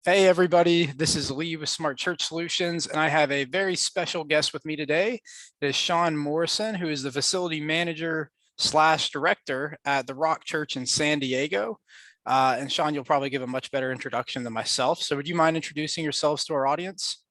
Hey everybody, this is Lee with Smart Church Solutions, and I have a very special guest with me today. It is Shawn Morrison, who is the facility manager slash director at the Rock Church in San Diego. And Shawn, you'll probably give a much better introduction than myself. So would you mind introducing yourselves to our audience?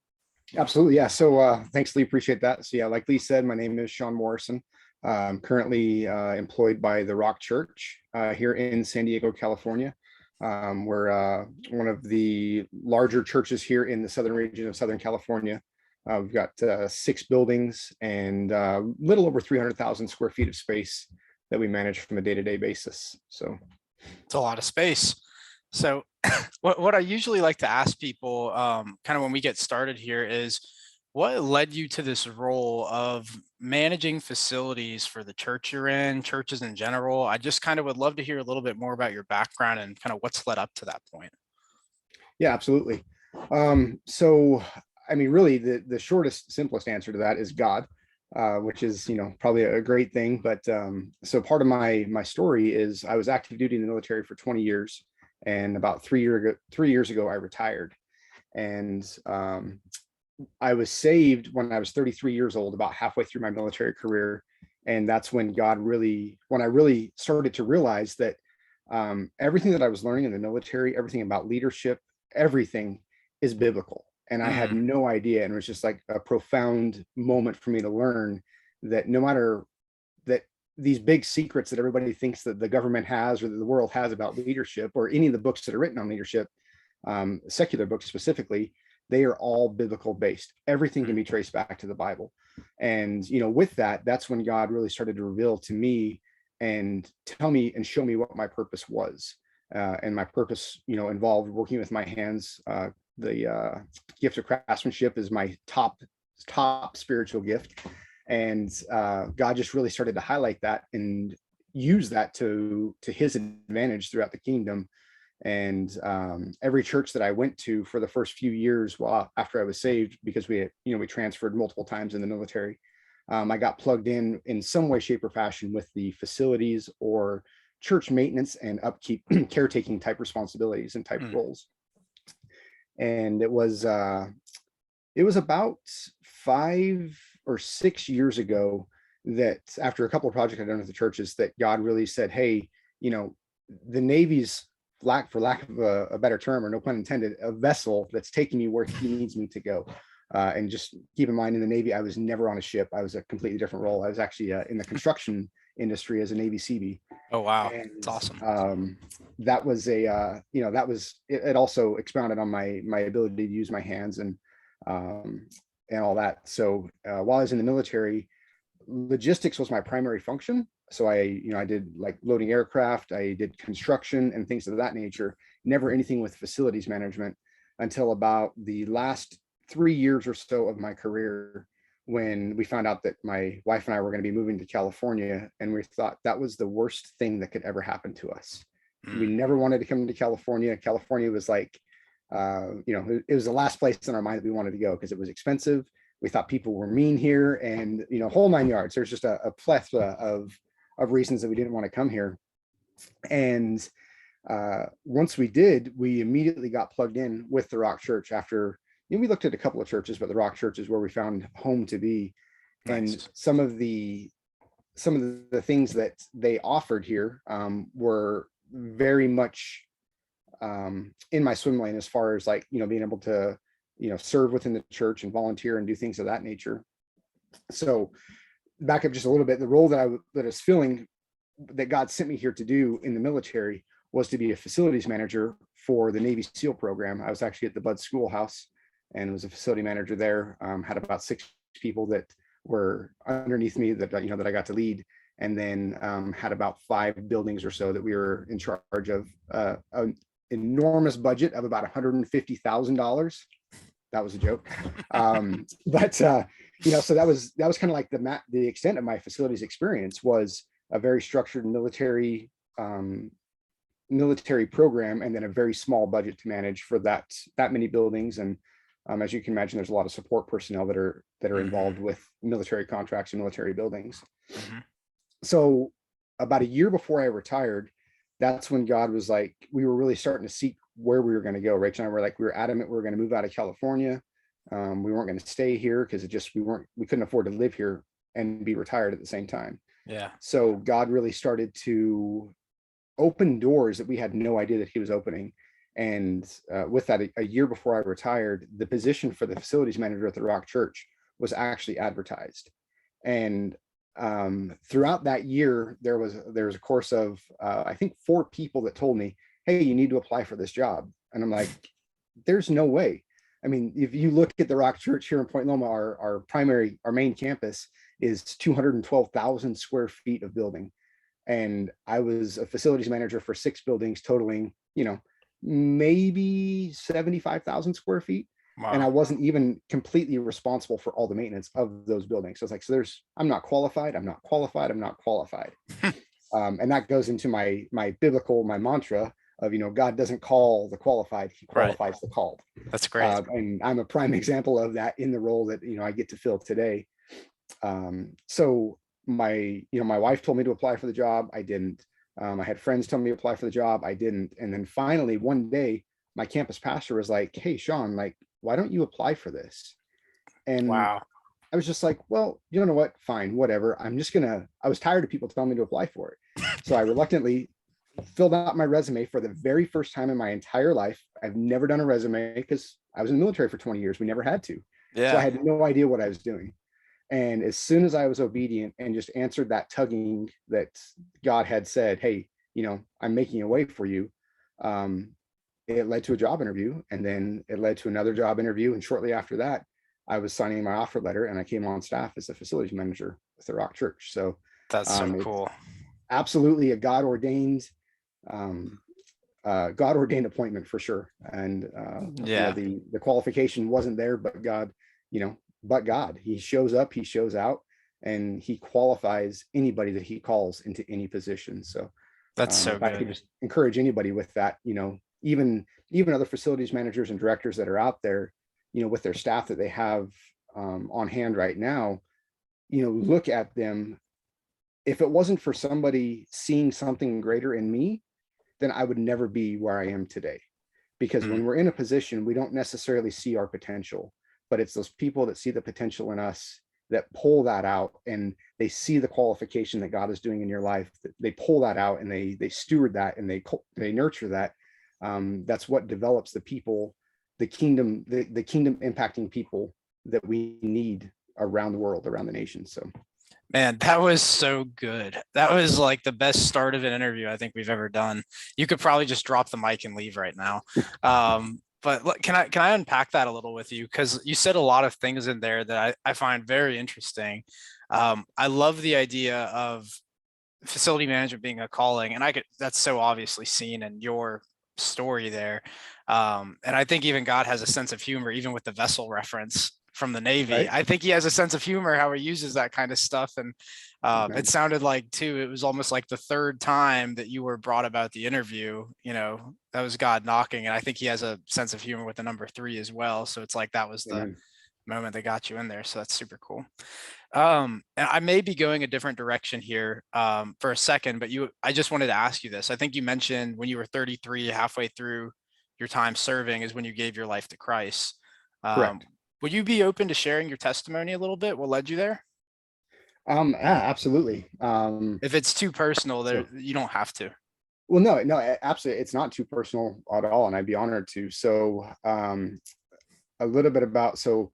Absolutely. Yeah. So thanks, Lee. Appreciate that. So yeah, like Lee said, my name is Shawn Morrison. I'm currently employed by the Rock Church here in San Diego, California. We're one of the larger churches here in the southern region of Southern California. We've got 6 buildings and a little over 300,000 square feet of space that we manage from a day-to-day basis. So It's a lot of space. So what I usually like to ask people kind of when we get started here is, what led you to this role of managing facilities for the church you're in, churches in general? I just kind of would love to hear a little bit more about your background and kind of what's led up to that point. yeah, absolutely. So I mean, really, the shortest, simplest answer to that is God, which is probably a great thing. But so part of my story is I was active duty in the military for 20 years, and about 3 years ago I retired, and I was saved when I was 33 years old, about halfway through my military career. And that's when when I really started to realize that everything that I was learning in the military, everything about leadership, everything is biblical. And I had Mm, no idea. And it was just like a profound moment for me to learn that no matter that these big secrets that everybody thinks that the government has or that the world has about leadership, or any of the books that are written on leadership, secular books specifically, they are all biblical based. Everything can mm, be traced back to the Bible. And, with that, that's when God really started to reveal to me and tell me and show me what my purpose was. And my purpose, involved working with my hands. The gift of craftsmanship is my top spiritual gift. And God just really started to highlight that and use that to his advantage throughout the kingdom. And every church that I went to for the first few years, well, after I was saved, because we transferred multiple times in the military, I got plugged in some way, shape, or fashion with the facilities or church maintenance and upkeep, caretaking type responsibilities and type mm. roles. And it was about 5 or 6 years ago that, after a couple of projects I'd done with the churches, that God really said, "Hey, the Navy's, for lack of a better term, or no pun intended, a vessel that's taking me where he needs me to go." And just keep in mind, in the Navy, I was never on a ship. I was a completely different role. I was actually in the construction industry as a Navy Seabee. Oh, wow. It's And awesome. that was that was it also expounded on my ability to use my hands um, and all that. So while I was in the military, logistics was my primary function. So I did like loading aircraft, I did construction and things of that nature, never anything with facilities management until about the last 3 years or so of my career, when we found out that my wife and I were going to be moving to California. And we thought that was the worst thing that could ever happen to us. We Mm, never wanted to come to California. California was like, it was the last place in our mind that we wanted to go because it was expensive. We thought people were mean here, and whole 9 yards. There's just a plethora of reasons that we didn't want to come here. And once we did, we immediately got plugged in with the Rock Church. After we looked at a couple of churches, but the Rock Church is where we found home to be. And nice. some of the things that they offered here were very much in my swim lane, as far as like being able to serve within the church and volunteer and do things of that nature. So back up just a little bit, the role that I was filling, that God sent me here to do in the military, was to be a facilities manager for the Navy SEAL program. I was actually at the Bud Schoolhouse and was a facility manager there. Had about 6 people that were underneath me that that I got to lead, and then had about 5 buildings or so that we were in charge of. An enormous budget of about $150,000. That was a joke. But so that was kind of like the extent of my facilities experience. Was a very structured military program, and then a very small budget to manage for that many buildings. And as you can imagine, there's a lot of support personnel that are Hmm, involved with military contracts and military buildings. hmm, So about a year before I retired, that's when God was like, we were really starting to seek where we were going to go. Rachel and I were like, we were adamant we were going to move out of California. We weren't going to stay here because we couldn't afford to live here and be retired at the same time. Yeah. So God really started to open doors that we had no idea that he was opening. And with that, a year before I retired, the position for the facilities manager at the Rock Church was actually advertised. And throughout that year, there was a course of I think 4 people that told me, hey, you need to apply for this job. And I'm like, there's no way. I mean, if you look at the Rock Church here in Point Loma, our main campus is 212,000 square feet of building. And I was a facilities manager for 6 buildings totaling, maybe 75,000 square feet. And I Wow. wasn't even completely responsible for all the maintenance of those buildings. So it's like, I'm not qualified. I'm not qualified. I'm not qualified. And that goes into my mantra of, God doesn't call the qualified, he Right. qualifies the called. That's great. And I'm a prime example of that in the role that, I get to fill today. So my wife told me to apply for the job. I didn't. I had friends tell me to apply for the job. I didn't. And then finally one day, my campus pastor was like, hey, Shawn, like, why don't you apply for this? And Wow. I was just like, well, you know what? Fine, whatever. I was tired of people telling me to apply for it. So I reluctantly filled out my resume for the very first time in my entire life. I've never done a resume because I was in the military for 20 years. We never had to. So I Yeah. had no idea what I was doing. And as soon as I was obedient and just answered that tugging that God had said, hey, I'm making a way for you, it led to a job interview. And then it led to another job interview. And shortly after that, I was signing my offer letter and I came on staff as a facilities manager with the Rock Church. So That's so it's cool. absolutely a um, God ordained appointment for sure. And Yeah. the qualification wasn't there, but God, he shows up, he shows out, and he qualifies anybody that he calls into any position. So That's so if I could good. just encourage anybody with that, even other facilities managers and directors that are out there, with their staff that they have on hand right now, look at them. If it wasn't for somebody seeing something greater in me, then I would never be where I am today. Because Mm. when we're in a position, we don't necessarily see our potential, but it's those people that see the potential in us that pull that out, and they see the qualification that God is doing in your life. They pull that out and they steward that and they nurture that. That's what develops the people, the kingdom impacting people that we need around the world, around the nation. So Man, that was so good. That was like the best start of an interview I think we've ever done. You could probably just drop the mic and leave right now. But can I unpack that a little with you? Because you said a lot of things in there that I find very interesting. I love the idea of facility management being a calling, and that's so obviously seen in your story there. And I think even God has a sense of humor, even with the vessel reference from the Navy. right. I think he has a sense of humor how he uses that kind of stuff. And it Amen. sounded like too, it was almost like the third time that you were brought about the interview, that was God knocking. And I think he has a sense of humor with the number 3 as well. So it's like that was the Amen. moment that got you in there. So that's super cool. And I may be going a different direction here for a second, but I just wanted to ask you this. I think you mentioned when you were 33, halfway through your time serving is when you gave your life to Christ. Um, Correct. would you be open to sharing your testimony a little bit? What led you there? Yeah, absolutely. If it's too personal, there So, you don't have to. well, no, absolutely. It's not too personal at all. And I'd be honored to. So, a little bit about, so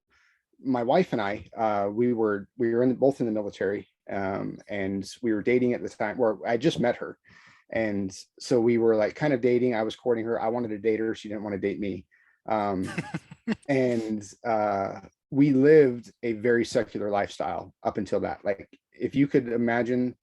my wife and I, we were both in the military, and we were dating at the time where I just met her. And so we were like kind of dating. I was courting her. I wanted to date her. She didn't want to date me. Um, and we lived a very secular lifestyle up until that. Like, if you could imagine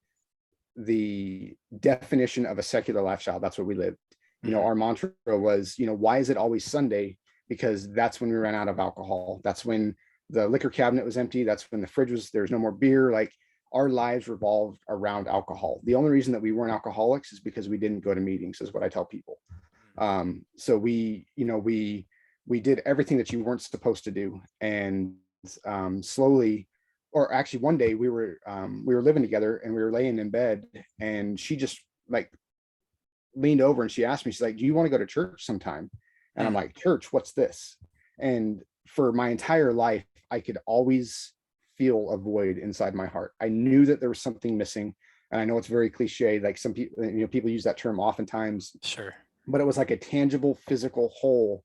the definition of a secular lifestyle, that's what we lived. Mhm. Our mantra was, why is it always Sunday? Because that's when we ran out of alcohol. That's when the liquor cabinet was empty. That's when the fridge there's no more beer. Like, our lives revolved around alcohol. The only reason that we weren't alcoholics is because we didn't go to meetings, is what I tell people. So we did everything that you weren't supposed to do. And slowly, or actually one day we were living together and we were laying in bed, and she just like leaned over and she asked me, she's like, do you want to go to church sometime? And I'm Mm, like, church, what's this? And for my entire life, I could always feel a void inside my heart. I knew that there was something missing. And I know it's very cliche, like some people, people use that term oftentimes, sure. but it was like a tangible physical hole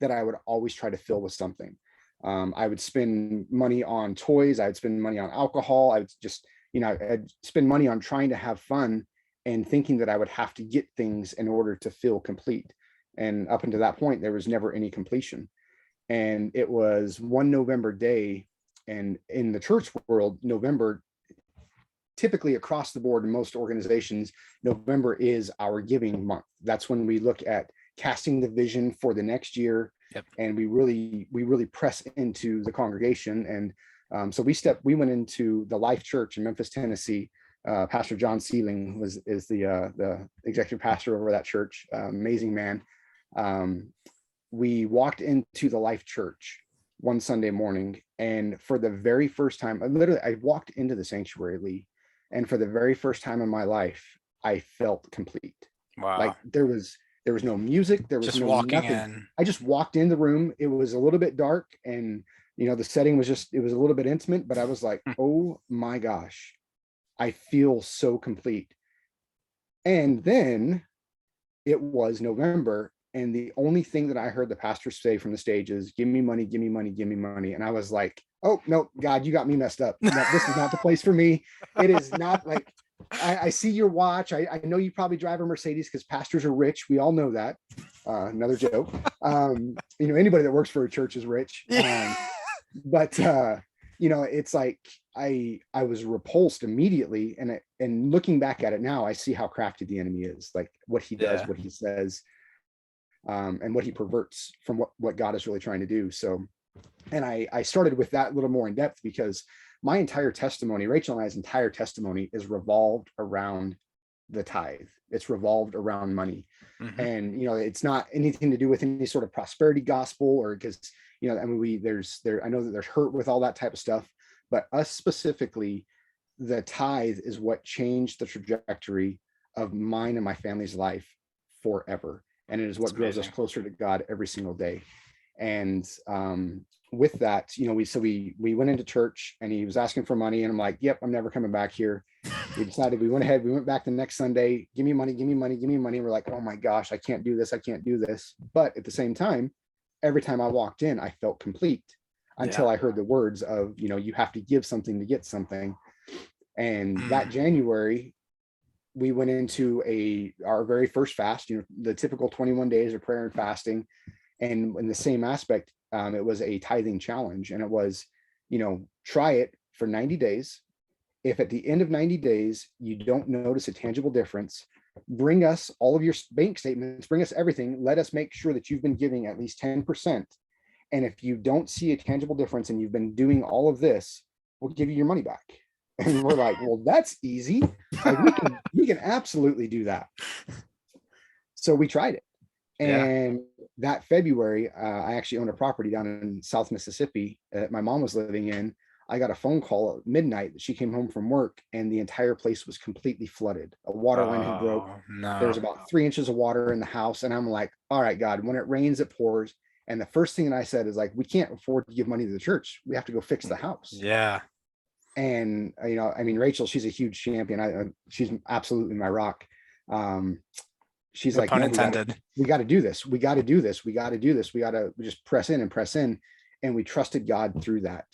that I would always try to fill with something. I would spend money on toys. I would spend money on alcohol. I would just, I'd spend money on trying to have fun and thinking that I would have to get things in order to feel complete. And up until that point, there was never any completion. And it was one November day. And in the church world, November, typically across the board in most organizations, November is our giving month. That's when we look at casting the vision for the next year. Yep. And we really press into the congregation. And so we went into the Life Church in Memphis, Tennessee. Pastor John Sealing is the executive pastor over that church. Amazing man. We walked into the Life Church one Sunday morning, and for the very first time, I walked into the sanctuary, Lee, and for the very first time in my life, I felt complete. Wow. Like there was no music, there was Just no walking nothing. in. I just walked in the room. It was a little bit dark, and the setting was it was a little bit intimate, but I was like, oh my gosh, I feel so complete. And then it was November, and the only thing that I heard the pastor say from the stage is, give me money, give me money, give me money. And I was like, oh no, God, you got me messed up. No, this is not the place for me. It is not. Like, I see your watch. I know you probably drive a Mercedes because pastors are rich. We all know that. Another joke. Anybody that works for a church is rich. But it's like I was repulsed immediately, and looking back at it now, I see how crafty the enemy is, like what he does, what he says, and what he perverts from what God is really trying to do. So, and I started with that a little more in depth because my entire testimony, Rachel and I's entire testimony, is revolved around the tithe. It's revolved around money. Mm-hmm. And it's not anything to do with any sort of prosperity gospel, or because I know that there's hurt with all that type of stuff, but us specifically, the tithe is what changed the trajectory of mine and my family's life forever. And it is what grows us closer to God every single day. And with that, we went into church, and he was asking for money, and I'm like, yep, I'm never coming back here. We went back the next Sunday, give me money, give me money, give me money. And we're like, oh my gosh, I can't do this. But at the same time, every time I walked in, I felt complete until I heard the words of, you have to give something to get something. And that January, we went into our very first fast, the typical 21 days of prayer and fasting. And in the same aspect, it was a tithing challenge. And it was, try it for 90 days. If at the end of 90 days, you don't notice a tangible difference, bring us all of your bank statements, bring us everything. Let us make sure that you've been giving at least 10%. And if you don't see a tangible difference and you've been doing all of this, we'll give you your money back. And we're like, well, that's easy. Like we can absolutely do that. So we tried it. And that February, I actually owned a property down in South Mississippi that my mom was living in. I got a phone call at midnight that she came home from work, and the entire place was completely flooded. A water line had broke. No. There was about 3 inches of water in the house. And I'm like, all right, God, when it rains, it pours. And the first thing that I said is like, we can't afford to give money to the church. We have to go fix the house. Yeah. And, Rachel, she's a huge champion. She's absolutely my rock. She's like, pun intended. We got to do this. We got to do this. We got to do this. We got to just press in. And we trusted God through that.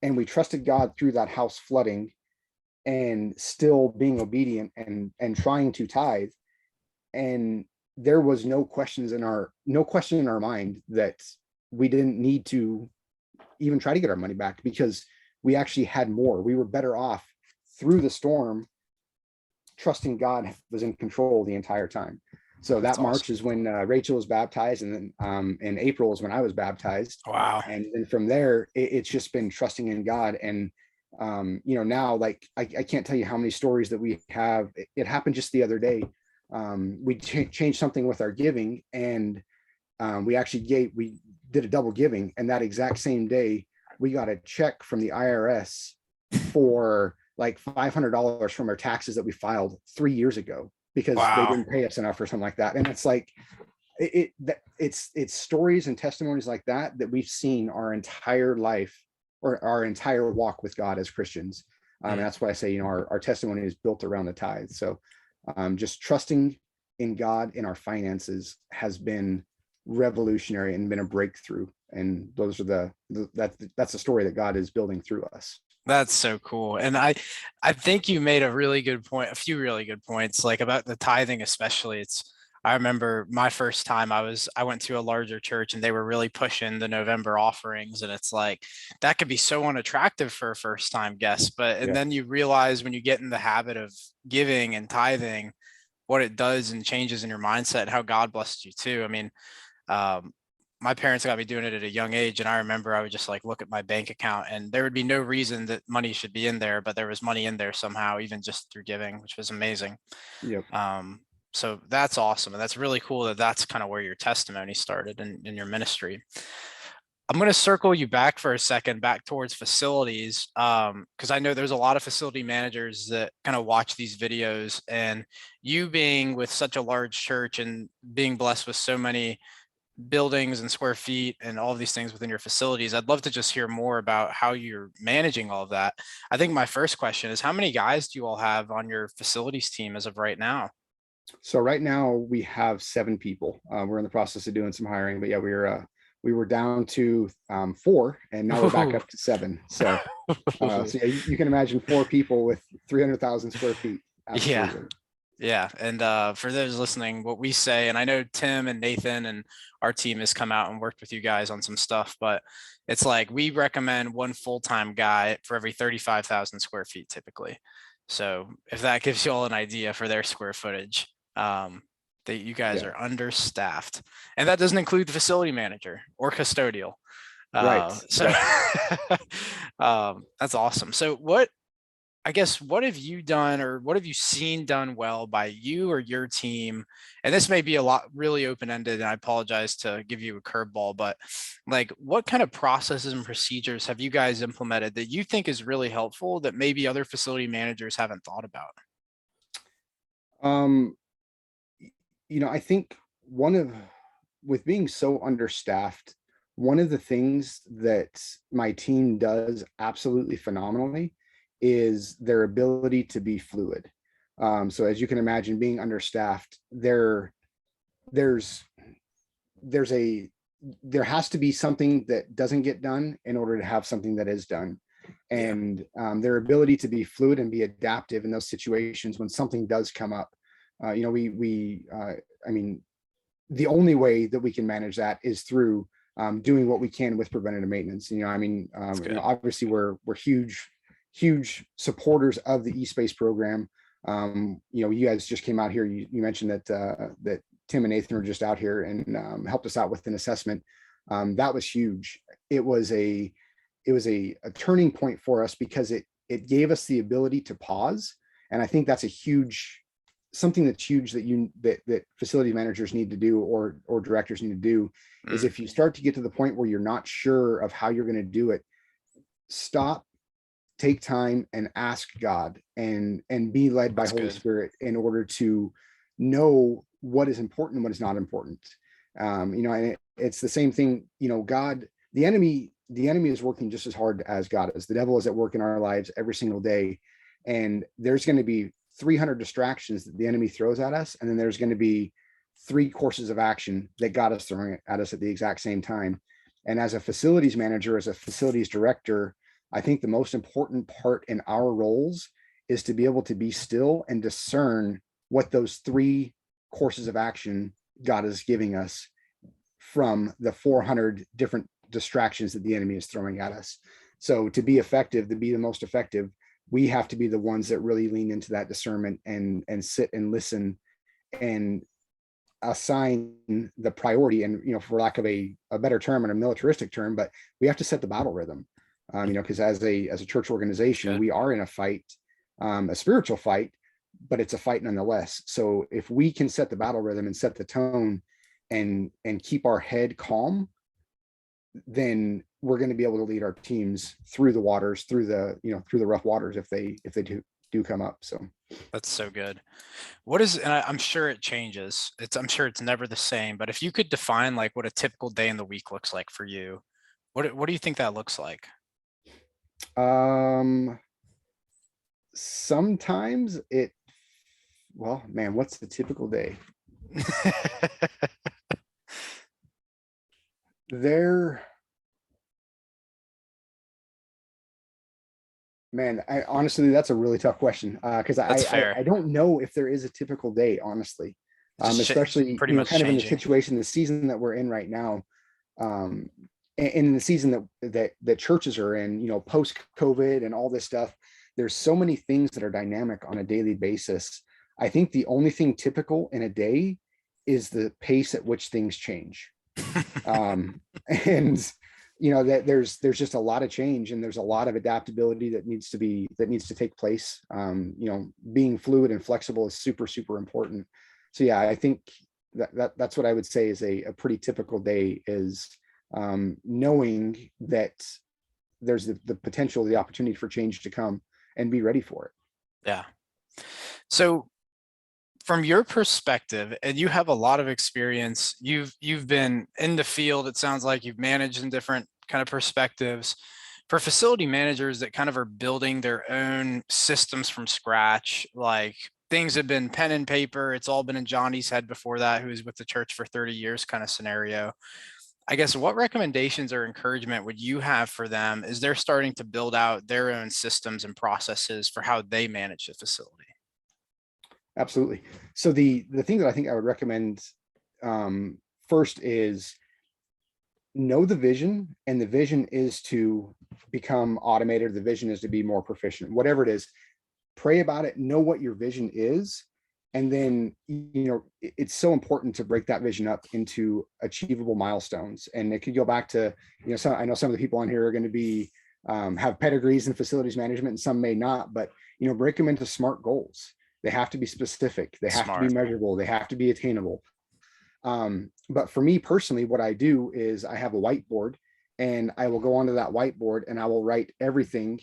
And we trusted God through that house flooding, and still being obedient and trying to tithe. And there was no question in our mind that we didn't need to even try to get our money back, because we actually had more. We were better off through the storm, trusting God was in control the entire time. So that March is when Rachel was baptized, and then in April is when I was baptized. Wow. And then from there, it's just been trusting in God. And now, like I can't tell you how many stories that we have. It happened just the other day. We changed something with our giving, and we did a double giving, and that exact same day we got a check from the IRS for like $500 from our taxes that we filed 3 years ago. because they Wow. didn't pay us enough or something like that. And it's like, it's stories and testimonies like that that we've seen our entire life or our entire walk with God as Christians. And Mm. that's why I say, our testimony is built around the tithe. So just trusting in God in our finances has been revolutionary and been a breakthrough. And those are that's the story that God is building through us. That's so cool. And I think you made a really good point, a few really good points, like about the tithing, especially. I remember my first time I went to a larger church and they were really pushing the November offerings. And it's like, that could be so unattractive for a first time guest. And Yeah. then you realize when you get in the habit of giving and tithing, what it does and changes in your mindset, and how God blessed you too. I mean, um, my parents got me doing it at a young age, and I remember I would just like look at my bank account and there would be no reason that money should be in there, but there was money in there somehow, even just through giving, which was amazing. Yep. um, so that's awesome, and that's really cool that that's kind of where your testimony started in your ministry. I'm going to circle you back for a second, back towards facilities, because I know there's a lot of facility managers that kind of watch these videos, and you being with such a large church and being blessed with so many buildings and square feet and all of these things within your facilities, I'd love to just hear more about how you're managing all of that. I think my first question is, how many guys do you all have on your facilities team as of right now? So right now we have 7 people. We're in the process of doing some hiring, but yeah, we were down to 4, and now we're back Ooh. up to 7. So yeah, you can imagine 4 people with 300,000 square feet. Yeah. Absolutely. Yeah. And for those listening, what we say, and I know Tim and Nathan and our team has come out and worked with you guys on some stuff, but it's like we recommend one full-time guy for every 35,000 square feet typically. So if that gives you all an idea for their square footage, that you guys Yeah. are understaffed. And that doesn't include the facility manager or custodial. Right. So Yep. that's awesome. So I guess, what have you done or what have you seen done well by you or your team? And this may be a lot really open-ended, and I apologize to give you a curveball, but like, what kind of processes and procedures have you guys implemented that you think is really helpful that maybe other facility managers haven't thought about? Um, I think with being so understaffed, one of the things that my team does absolutely phenomenally is their ability to be fluid. So as you can imagine, being understaffed, there's there's a there has to be something that doesn't get done in order to have something that is done. Yeah, And their ability to be fluid and be adaptive in those situations when something does come up. I mean, the only way that we can manage that is through doing what we can with preventative maintenance. that's good. Obviously we're huge supporters of the e-space program. You guys just came out here. You mentioned that Tim and Nathan were just out here and helped us out with an assessment. That was huge. It was a turning point for us because it gave us the ability to pause. And I think that's something that's huge that facility managers need to do, or directors need to do, is Mm, if you start to get to the point where you're not sure of how you're going to do it, stop, take time, and ask God, and be led by that's Holy good. Spirit in order to know what is important and what is not important. And it's the same thing. God, the enemy is working just as hard as God is. The devil is at work in our lives every single day, and there's going to be 300 distractions that the enemy throws at us, and then there's going to be 3 courses of action that God is throwing at us at the exact same time. And as a facilities manager, as a facilities director, I think the most important part in our roles is to be able to be still and discern what those 3 courses of action God is giving us from the 400 different distractions that the enemy is throwing at us. So to be effective, to be the most effective, we have to be the ones that really lean into that discernment and sit and listen and assign the priority. And for lack of a better term and a militaristic term, but we have to set the battle rhythm. Because as a church organization, Good. we are in a fight, a spiritual fight, but it's a fight nonetheless. So if we can set the battle rhythm and set the tone and keep our head calm, then we're going to be able to lead our teams through the waters, through the rough waters, if they do do come up. So That's so good. What is, and I'm sure it changes. I'm sure it's never the same, but if you could define like what a typical day in the week looks like for you, what do you think that looks like? um sometimes it, well, man, what's the typical day? There, man, I honestly, that's a really tough question, because That's fair. I don't know if there is a typical day, honestly. Just Especially, pretty much kind of in the changing. situation, the season that we're in right now, um, in the season that churches are in, post COVID and all this stuff. There's so many things that are dynamic on a daily basis. I think the only thing typical in a day is the pace at which things change. And that there's just a lot of change, and there's a lot of adaptability that needs to take place. Being fluid and flexible is super, super important. So yeah, I think that's what I would say is a pretty typical day, is knowing that there's the potential, the opportunity for change to come, and be ready for it. Yeah. So from your perspective, and you have a lot of experience, you've been in the field, it sounds like you've managed in different kind of perspectives. For facility managers that kind of are building their own systems from scratch, like things have been pen and paper, it's all been in Johnny's head before that, who was with the church for 30 years kind of scenario. I guess what recommendations or encouragement would you have for them as they're starting to build out their own systems and processes for how they manage the facility? Absolutely. So the thing that I think I would recommend, first, is know the vision, and the vision is to become automated. The vision is to be more proficient, whatever it is. Pray about it, know what your vision is, and then it's so important to break that vision up into achievable milestones. And it could go back to, I know some of the people on here are going to be have pedigrees in facilities management, and some may not, but break them into SMART goals. They have to be specific, they have to be measurable, they have to be attainable. But for me personally, what I do is I have a whiteboard, and I will go onto that whiteboard and I will write everything,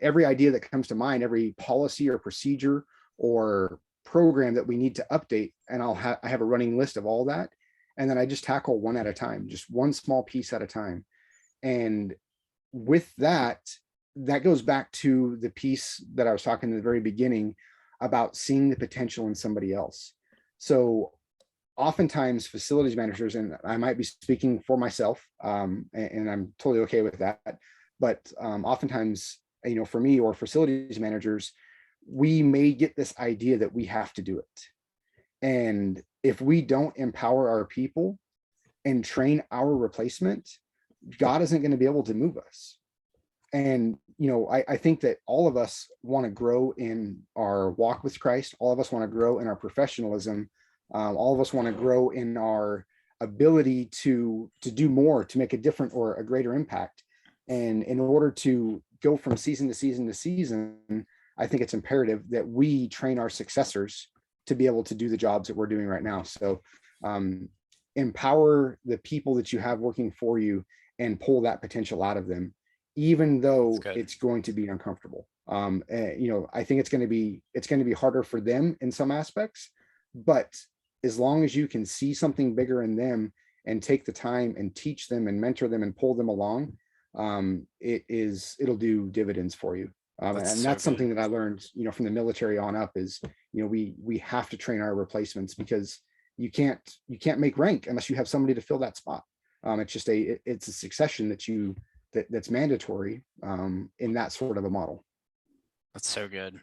every idea that comes to mind, every policy or procedure or program that we need to update. And I have a running list of all that. And then I just tackle one at a time, just one small piece at a time. And with that, that goes back to the piece that I was talking in the very beginning about seeing the potential in somebody else. So oftentimes facilities managers, and I might be speaking for myself, and I'm totally okay with that, but oftentimes, for me or facilities managers, we may get this idea that we have to do it. And if we don't empower our people and train our replacement, God isn't going to be able to move us. And I think that all of us want to grow in our walk with Christ. All of us want to grow in our professionalism. All of us want to grow in our ability to do more, to make a different or a greater impact. And in order to go from season to season to season, I think it's imperative that we train our successors to be able to do the jobs that we're doing right now. So empower the people that you have working for you and pull that potential out of them, even though it's going to be uncomfortable. I think it's going to be harder for them in some aspects, but as long as you can see something bigger in them and take the time and teach them and mentor them and pull them along, it'll do dividends for you. And that's something that I learned, from the military on up, is, we have to train our replacements, because you can't make rank unless you have somebody to fill that spot. It's just it's a succession that's mandatory in that sort of a model. That's so good.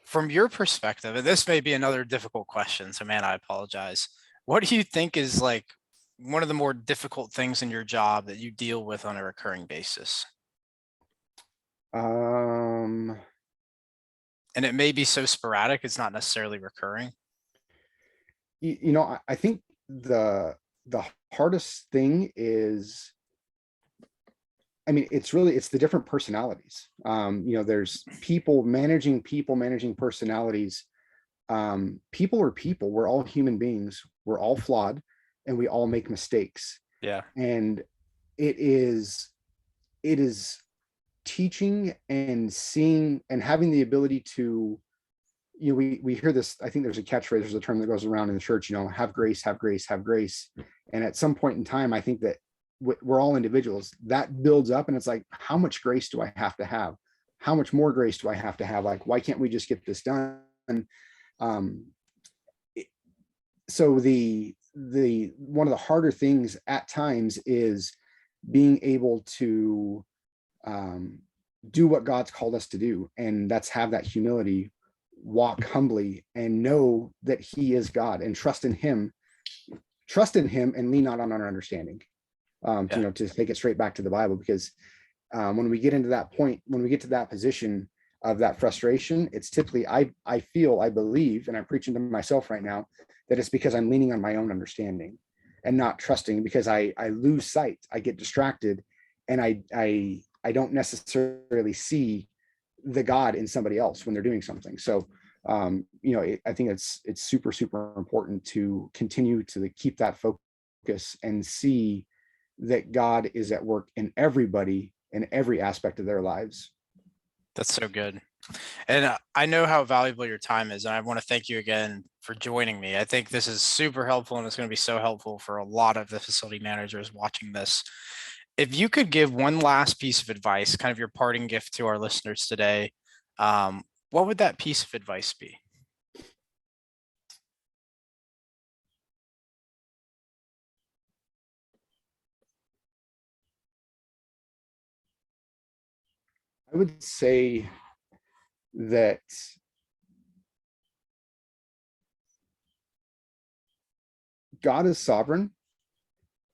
From your perspective, and this may be another difficult question, so man, I apologize. What do you think is like one of the more difficult things in your job that you deal with on a recurring basis? Um, And it may be so sporadic, it's not necessarily recurring. I think the hardest thing is, it's the different personalities. There's people managing personalities. People are people. We're all human beings. We're all flawed, and we all make mistakes. Yeah. And it is teaching and seeing and having the ability to, we hear this, I think there's a catchphrase, there's a term that goes around in the church, have grace, have grace, have grace. And at some point in time, I think that we're all individuals that builds up, and it's like, how much grace do I have to have? How much more grace do I have to have? Like, why can't we just get this done? Um, so the one of the harder things at times is being able to do what God's called us to do, and that's have that humility, walk humbly, and know that He is God, and trust in Him, and lean not on our understanding. To take it straight back to the Bible, because when we get into that point, when we get to that position of that frustration, it's typically, I believe, and I'm preaching to myself right now, that it's because I'm leaning on my own understanding and not trusting, because I lose sight, I get distracted, and I don't necessarily see the God in somebody else when they're doing something. So I think it's super, super important to continue to keep that focus and see that God is at work in everybody, in every aspect of their lives. That's so good. And I know how valuable your time is, and I want to thank you again for joining me. I think this is super helpful, and it's going to be so helpful for a lot of the facility managers watching this. If you could give one last piece of advice, kind of your parting gift to our listeners today, what would that piece of advice be? I would say that God is sovereign.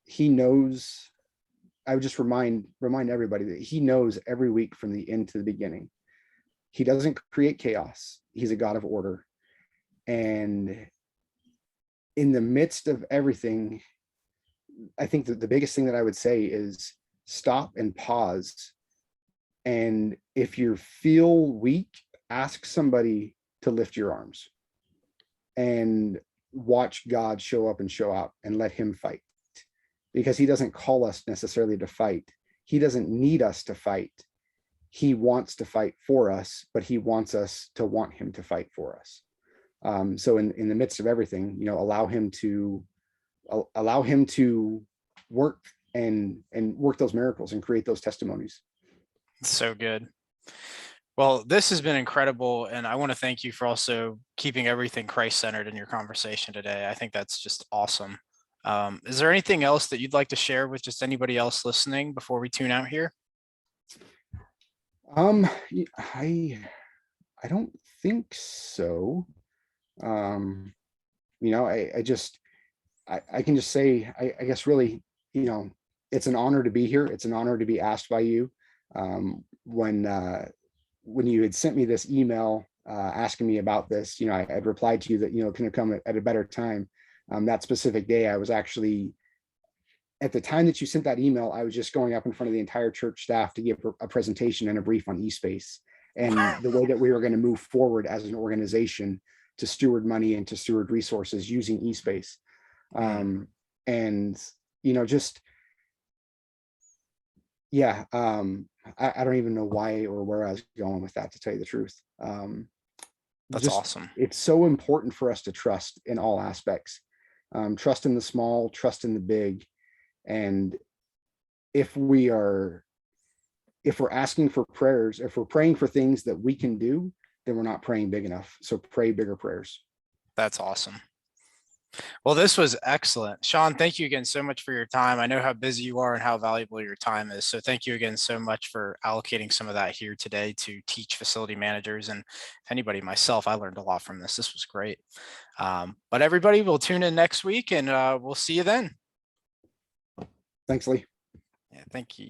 He knows. I would just remind everybody that He knows every week from the end to the beginning. He doesn't create chaos. He's a God of order. And in the midst of everything, I think that the biggest thing that I would say is stop and pause. And if you feel weak, ask somebody to lift your arms and watch God show up and show out, and let Him fight, because He doesn't call us necessarily to fight. He doesn't need us to fight. He wants to fight for us, but He wants us to want Him to fight for us. So in the midst of everything, allow Him to work and work those miracles and create those testimonies. So good. Well, this has been incredible, and I want to thank you for also keeping everything Christ-centered in your conversation today. I think that's just awesome. Is there anything else that you'd like to share with just anybody else listening before we tune out here? I don't think so. I can just say, I guess really, it's an honor to be here. It's an honor to be asked by you. When you had sent me this email asking me about this, I had replied to you that, can it come at a better time? That specific day, I was actually, at the time that you sent that email, I was just going up in front of the entire church staff to give a presentation and a brief on eSpace and the way that we were going to move forward as an organization to steward money and to steward resources using eSpace. I don't even know why or where I was going with that, to tell you the truth. That's awesome. It's so important for us to trust in all aspects. Trust in the small, trust in the big. And if we're asking for prayers, if we're praying for things that we can do, then we're not praying big enough. So pray bigger prayers. That's awesome. Well, this was excellent. Shawn, thank you again so much for your time. I know how busy you are and how valuable your time is. So thank you again so much for allocating some of that here today to teach facility managers. And if anybody, myself, I learned a lot from this. This was great. But everybody will tune in next week, and we'll see you then. Thanks, Lee. Yeah, thank you.